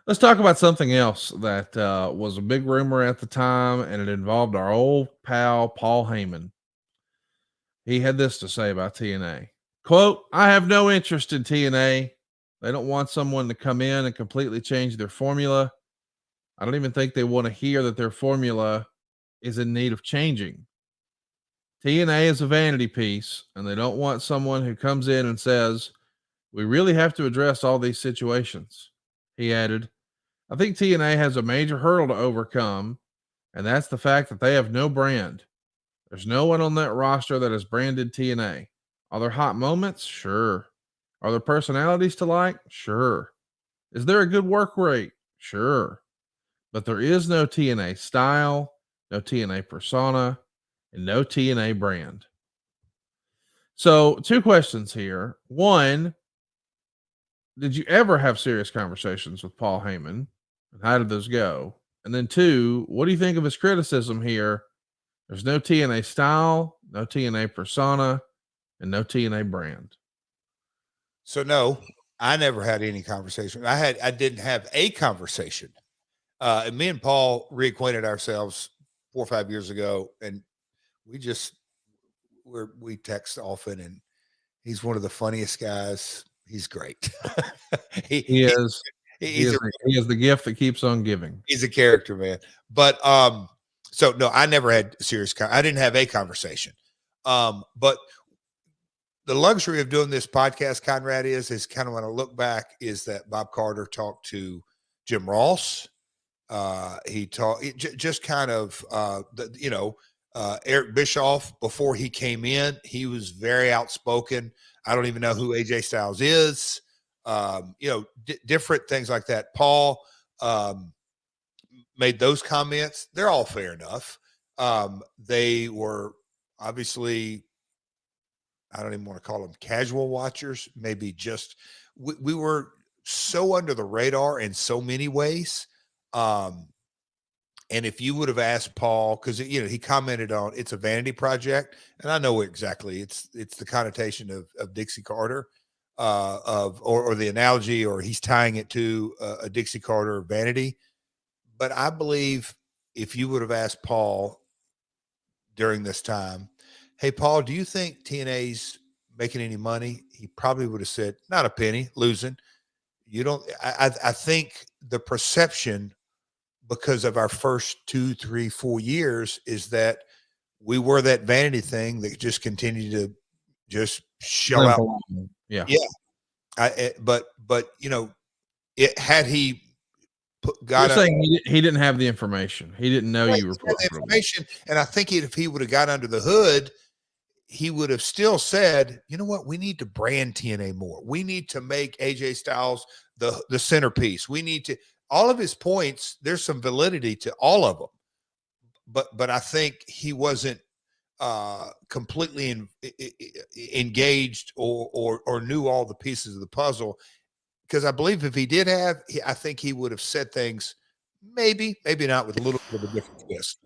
Let's talk about something else that was a big rumor at the time, and it involved our old pal Paul Heyman. He had this to say about TNA. Quote, I have no interest in TNA. They don't want someone to come in and completely change their formula. I don't even think they want to hear that their formula is in need of changing. TNA is a vanity piece, and they don't want someone who comes in and says, we really have to address all these situations. He added, I think TNA has a major hurdle to overcome, and that's the fact that they have no brand. There's no one on that roster that is branded TNA. Are there hot moments? Sure. Are there personalities to like? Sure. Is there a good work rate? Sure. But there is no TNA style, no TNA persona, and no TNA brand. So, two questions here. One, did you ever have serious conversations with Paul Heyman? And how did those go? And then two, what do you think of his criticism here? There's no TNA style, no TNA persona, and no TNA brand. So no, I never had any conversation. I didn't have a conversation. And me and Paul reacquainted ourselves 4 or 5 years ago, and we text often, and he's one of the funniest guys. He's great. he, He he is he's a he is the gift that keeps on giving. he's a character, man. But so no, I never had I didn't have a conversation. But the luxury of doing this podcast, Conrad, is kind of when I look back, is that Bob Carter talked to Jim Ross. He talked just kind of Eric Bischoff before he came in. He was very outspoken. I don't even know who AJ Styles is. Different things like that. Paul made those comments. They're all fair enough. They were obviously, I don't even want to call them casual watchers. Maybe just we were so under the radar in so many ways. And if you would have asked Paul, because he commented on it's a vanity project, and I know exactly it's the connotation of Dixie Carter, or the analogy, or he's tying it to a Dixie Carter vanity. But I believe if you would have asked Paul during this time, hey, Paul, do you think TNA's making any money? He probably would have said, not a penny, losing. You don't, I think the perception, because of our first 2, 3, 4 years, is that we were that vanity thing that just continued to just shell out. Yeah. But it had he You're saying he didn't have the information. He didn't know you were the information. And I think if he would have got under the hood, he would have still said, you know what, we need to brand TNA more. We need to make AJ Styles the centerpiece. We need to, all of his points, there's some validity to all of them. But I think he wasn't completely engaged or knew all the pieces of the puzzle. Because I believe if he did have, I think he would have said things maybe not with a little bit of a different twist.